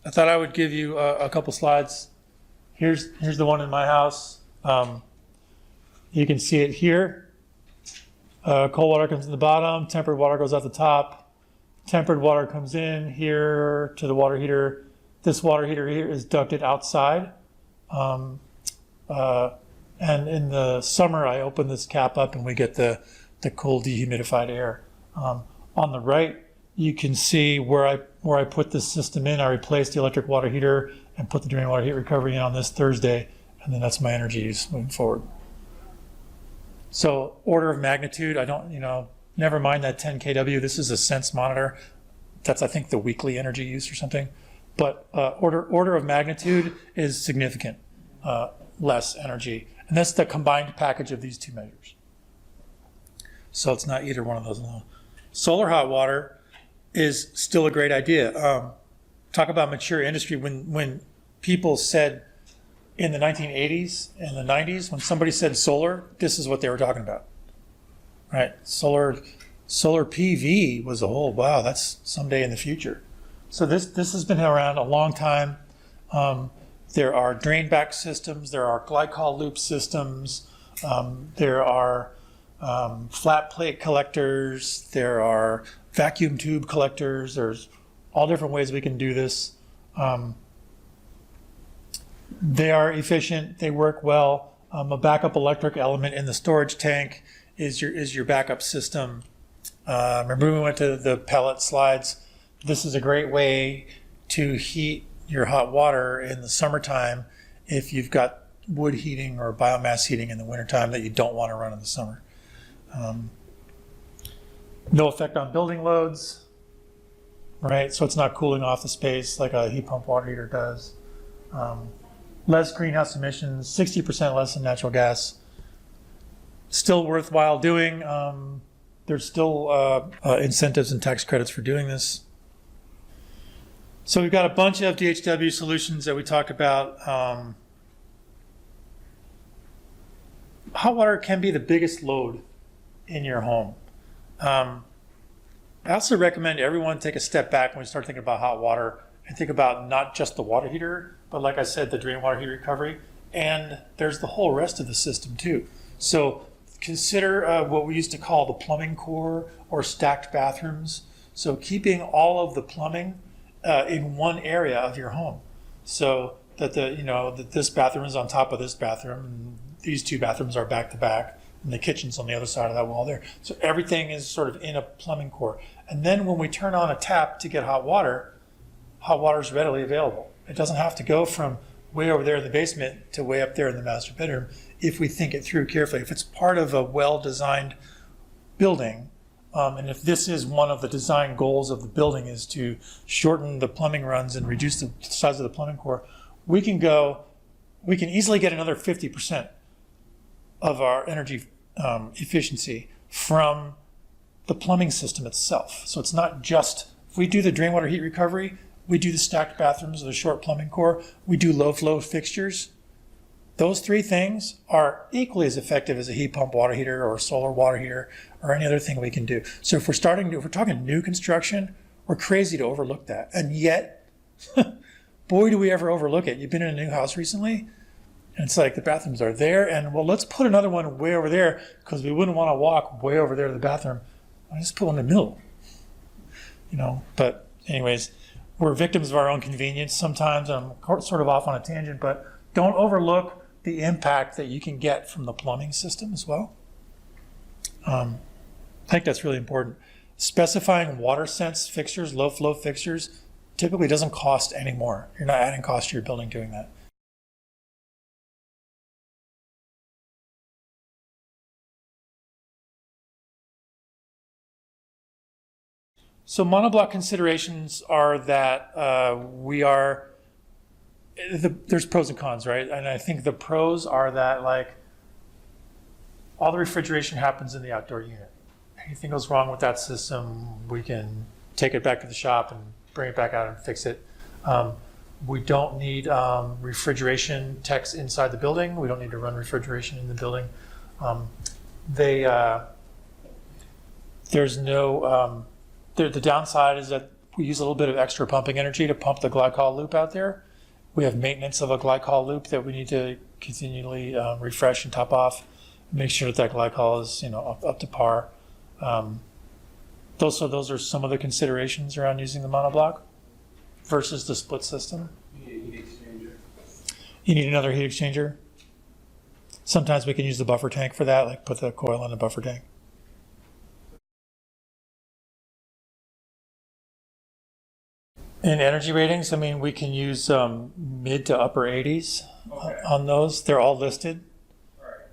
I thought I would give you a couple slides. Here's the one in my house. You can see it here. Cold water comes in the bottom, tempered water goes out the top. Tempered water comes in here to the water heater. This water heater here is ducted outside. And in the summer, I open this cap up and we get the cold dehumidified air. On the right, you can see where I put this system in. I replaced the electric water heater and put the drain water heat recovery in on this Thursday, and then that's my energy use moving forward. So order of magnitude, never mind that 10 kW. This is a sense monitor. That's, I think, the weekly energy use or something. But order of magnitude is significant. Less energy. And that's the combined package of these two measures. So it's not either one of those alone. Solar hot water is still a great idea. Talk about mature industry. When people said in the 1980s and the 90s, when somebody said solar, this is what they were talking about. Right? Solar PV was a whole, wow, that's someday in the future. So this has been around a long time. There are drain back systems, there are glycol loop systems, there are flat plate collectors, there are vacuum tube collectors, there's all different ways we can do this. They are efficient, they work well. A backup electric element in the storage tank is your backup system. Remember we went to the pellet slides. This is a great way to heat your hot water in the summertime if you've got wood heating or biomass heating in the wintertime that you don't want to run in the summer. No effect on building loads, right? So it's not cooling off the space like a heat pump water heater does. Less greenhouse emissions, 60% less than natural gas. Still worthwhile doing. There's still incentives and tax credits for doing this. So we've got a bunch of DHW solutions that we talked about. Hot water can be the biggest load in your home. I also recommend everyone take a step back when we start thinking about hot water and think about not just the water heater, but like I said, the drain water heat recovery, and there's the whole rest of the system too. So consider what we used to call the plumbing core or stacked bathrooms. So keeping all of the plumbing in one area of your home, so that that this bathroom is on top of this bathroom, and these two bathrooms are back to back, and the kitchen's on the other side of that wall there. So everything is sort of in a plumbing core. And then when we turn on a tap to get hot water is readily available. It doesn't have to go from way over there in the basement to way up there in the master bedroom if we think it through carefully. If it's part of a well-designed building, and if this is one of the design goals of the building is to shorten the plumbing runs and reduce the size of the plumbing core, we can easily get another 50% of our energy efficiency from the plumbing system itself. So it's not just, if we do the drain water heat recovery, we do the stacked bathrooms with a short plumbing core, we do low flow fixtures, Those three things are equally as effective as a heat pump water heater or a solar water heater or any other thing we can do. So if we're talking new construction, we're crazy to overlook that. And yet, boy, do we ever overlook it. You've been in a new house recently, and it's like the bathrooms are there, and well, let's put another one way over there because we wouldn't want to walk way over there to the bathroom. I just put one in the middle, But anyways, we're victims of our own convenience sometimes. I'm sort of off on a tangent, but don't overlook the impact that you can get from the plumbing system as well. I think that's really important. Specifying water sense fixtures, low flow fixtures, typically doesn't cost any more. You're not adding cost to your building doing that. So monoblock considerations are that there's pros and cons, right? And I think the pros are that like all the refrigeration happens in the outdoor unit. Anything goes wrong with that system, we can take it back to the shop and bring it back out and fix it. We don't need refrigeration techs inside the building. We don't need to run refrigeration in the building. There's no, the downside is that we use a little bit of extra pumping energy to pump the glycol loop out there. We have maintenance of a glycol loop that we need to continually refresh and top off, make sure that glycol is up to par. Those are some of the considerations around using the monoblock versus the split system. You need a heat exchanger. You need another heat exchanger. Sometimes we can use the buffer tank for that, like put the coil in the buffer tank. In energy ratings, I mean, we can use mid to upper 80s on those. They're all listed.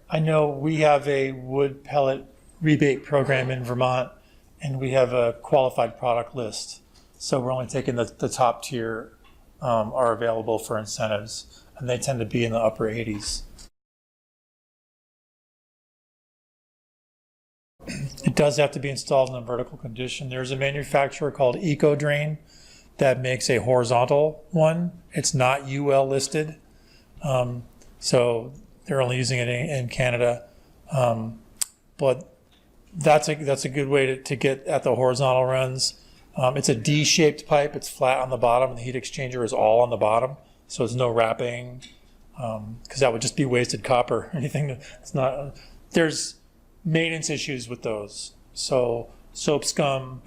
I know we have a wood pellet rebate program in Vermont, and we have a qualified product list. So we're only taking the top tier are available for incentives, and they tend to be in the upper 80s. It does have to be installed in a vertical condition. There's a manufacturer called EcoDrain that makes a horizontal one. It's not UL listed, so they're only using it in Canada. But that's a good way to get at the horizontal runs. It's a D-shaped pipe. It's flat on the bottom, and the heat exchanger is all on the bottom, so there's no wrapping, because that would just be wasted copper. Anything that's not. There's maintenance issues with those. So soap scum,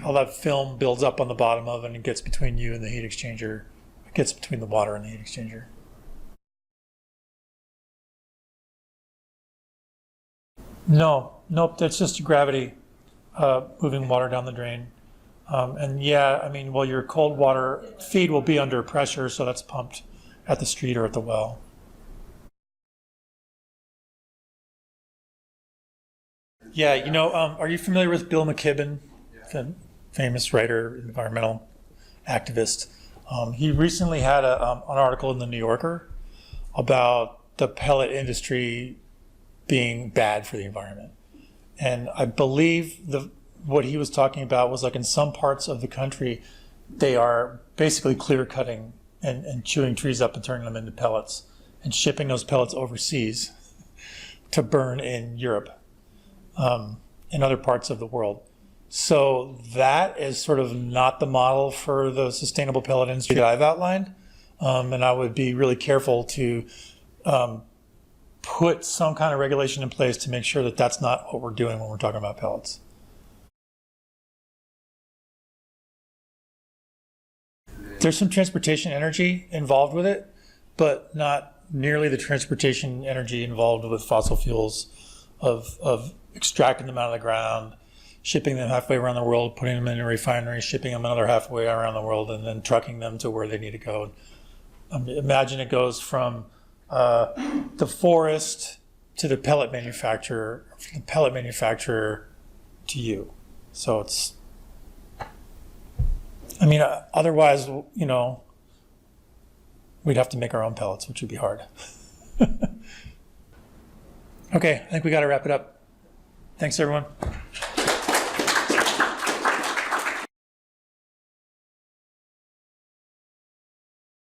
all that film builds up on the bottom of it and it gets between you and the heat exchanger. It gets between the water and the heat exchanger. Nope, that's just gravity moving water down the drain. And yeah, I mean, well, your cold water feed will be under pressure, so that's pumped at the street or at the well. Yeah, are you familiar with Bill McKibben, the famous writer, environmental activist? He recently had an article in the New Yorker about the pellet industry being bad for the environment. And I believe what he was talking about was like in some parts of the country, they are basically clear cutting and chewing trees up and turning them into pellets and shipping those pellets overseas to burn in Europe. In other parts of the world. So that is sort of not the model for the sustainable pellet industry that I've outlined. And I would be really careful to put some kind of regulation in place to make sure that that's not what we're doing when we're talking about pellets. There's some transportation energy involved with it, but not nearly the transportation energy involved with fossil fuels of extracting them out of the ground, shipping them halfway around the world, putting them in a refinery, shipping them another halfway around the world, and then trucking them to where they need to go. Imagine it goes from the forest to the pellet manufacturer, from the pellet manufacturer to you. So it's, otherwise, we'd have to make our own pellets, which would be hard. Okay, I think we got to wrap it up. Thanks, everyone.